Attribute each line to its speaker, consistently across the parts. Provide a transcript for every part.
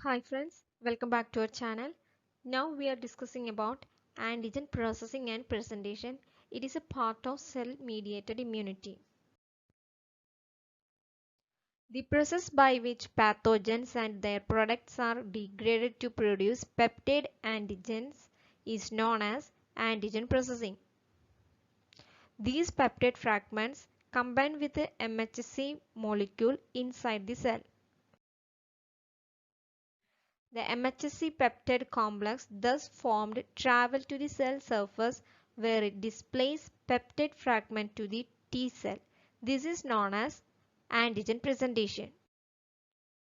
Speaker 1: Hi friends, welcome back to our channel. Now we are discussing about antigen processing and presentation. It is a part of cell-mediated immunity. The process by which pathogens and their products are degraded to produce peptide antigens is known as antigen processing. These peptide fragments combine with the MHC molecule inside the cell. The MHC-peptide complex thus formed travel to the cell surface where it displays peptide fragment to the T cell. This is known as antigen presentation.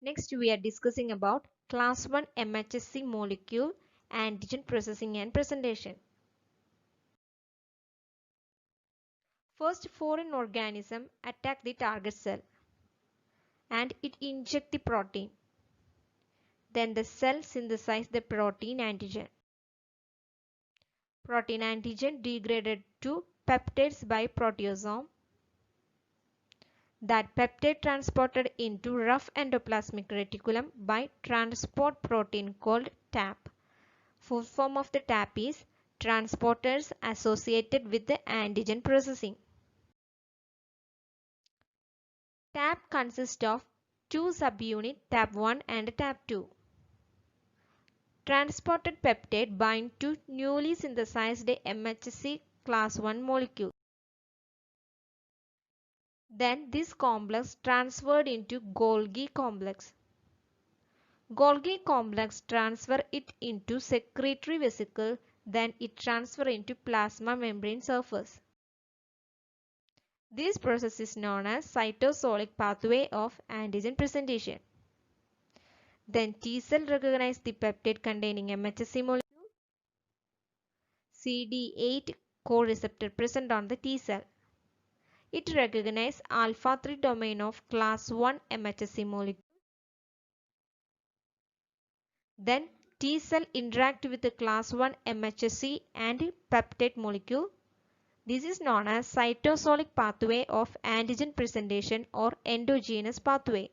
Speaker 1: Next we are discussing about class 1 MHC molecule antigen processing and presentation. First, foreign organism attack the target cell and it inject the protein. Then the cell synthesize the protein antigen. Protein antigen degraded to peptides by proteasome. That peptide transported into rough endoplasmic reticulum by transport protein called TAP. Full form of the TAP is transporters associated with the antigen processing. TAP consists of two subunits TAP1 and TAP2. Transported peptide bind to newly synthesized MHC class 1 molecule. Then this complex transferred into Golgi complex. Golgi complex transfer it into secretory vesicle, then it transfer into plasma membrane surface. This process is known as cytosolic pathway of antigen presentation. Then T cell recognize the peptide containing MHC molecule. CD8 co-receptor present on the T cell. It recognizes alpha 3 domain of class 1 MHC molecule. Then T cell interact with the class 1 MHC and peptide molecule. This is known as cytosolic pathway of antigen presentation or endogenous pathway.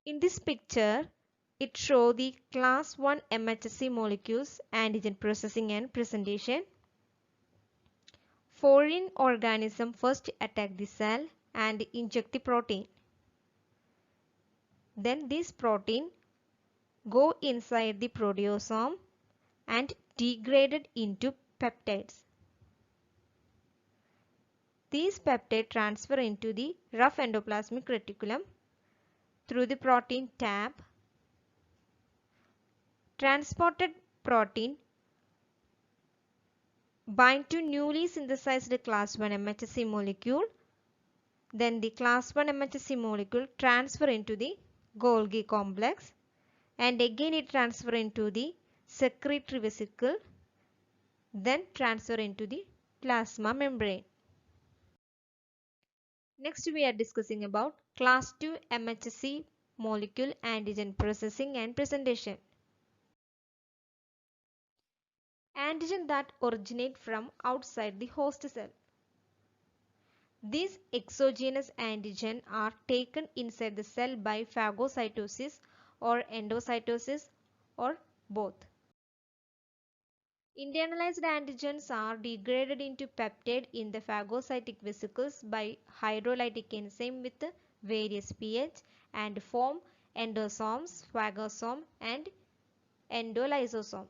Speaker 1: In this picture, it shows the class 1 MHC molecules antigen processing and presentation. Foreign organism first attack the cell and inject the protein. Then this protein go inside the proteasome and degraded into peptides. These peptides transfer into the rough endoplasmic reticulum through the protein TAP. Transported protein bind to newly synthesized class 1 MHC molecule. Then the class 1 MHC molecule transfer into the Golgi complex and again it transfer into the secretory vesicle, then transfer into the plasma membrane. Next we are discussing about class 2 MHC molecule antigen processing and presentation. Antigen that originate from outside the host cell. These exogenous antigen are taken inside the cell by phagocytosis or endocytosis or both. Internalized antigens are degraded into peptide in the phagocytic vesicles by hydrolytic enzyme with various pH and form endosomes, phagosome and endolysosome.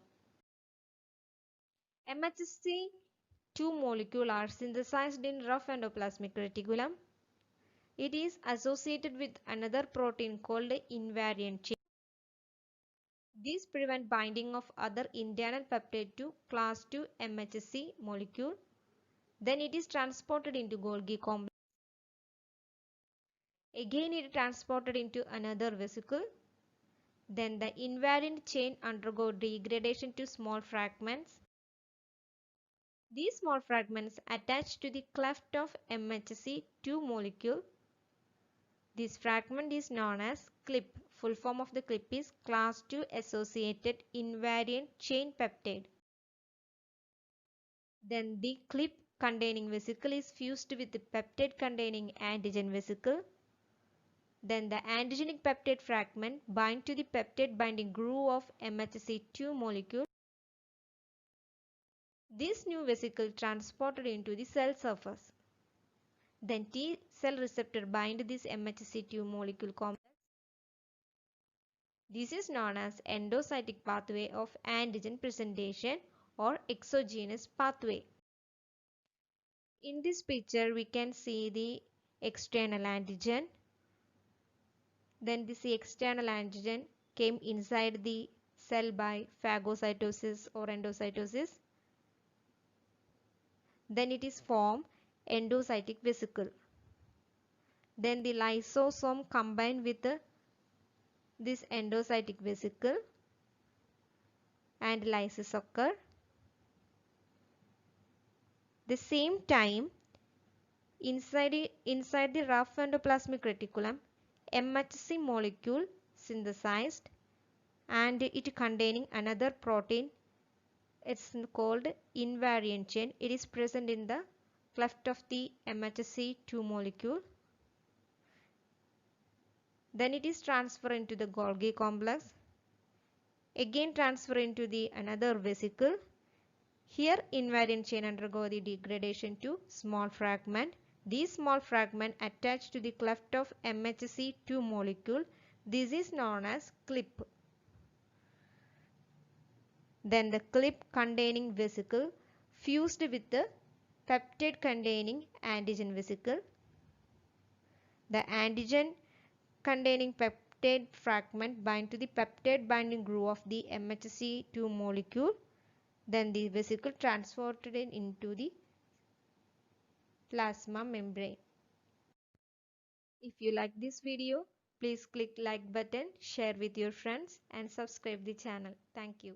Speaker 1: MHC-2 molecule are synthesized in rough endoplasmic reticulum. It is associated with another protein called invariant chain. These prevent binding of other internal peptide to class 2 MHC molecule. Then it is transported into Golgi complex. Again it is transported into another vesicle. Then the invariant chain undergo degradation to small fragments. These small fragments attach to the cleft of MHC-2 molecule. This fragment is known as clip. Full form of the clip is class 2 associated invariant chain peptide. Then the clip containing vesicle is fused with the peptide containing antigen vesicle. Then the antigenic peptide fragment bind to the peptide binding groove of MHC-2 molecule. This new vesicle transported into the cell surface. Then T cell receptor bind this MHC-2 molecule complex. This is known as endocytic pathway of antigen presentation or exogenous pathway. In this picture we can see the external antigen. Then this external antigen came inside the cell by phagocytosis or endocytosis. Then it is formed endocytic vesicle. Then the lysosome combine with this endocytic vesicle and lysis occur. The same time inside the rough endoplasmic reticulum MHC molecule synthesized and it containing another protein. It's called invariant chain. It is present in the cleft of the MHC-2 molecule. Then it is transferred into the Golgi complex. Again transfer into the another vesicle. Here invariant chain undergo the degradation to small fragment. These small fragment attached to the cleft of MHC-2 molecule. This is known as clip. Then the clip containing vesicle fused with the peptide containing antigen vesicle. The antigen containing peptide fragment bind to the peptide binding groove of the MHC-2 molecule. Then the vesicle transported into the plasma membrane. If you like this video, please click like button, share with your friends and subscribe the channel. Thank you.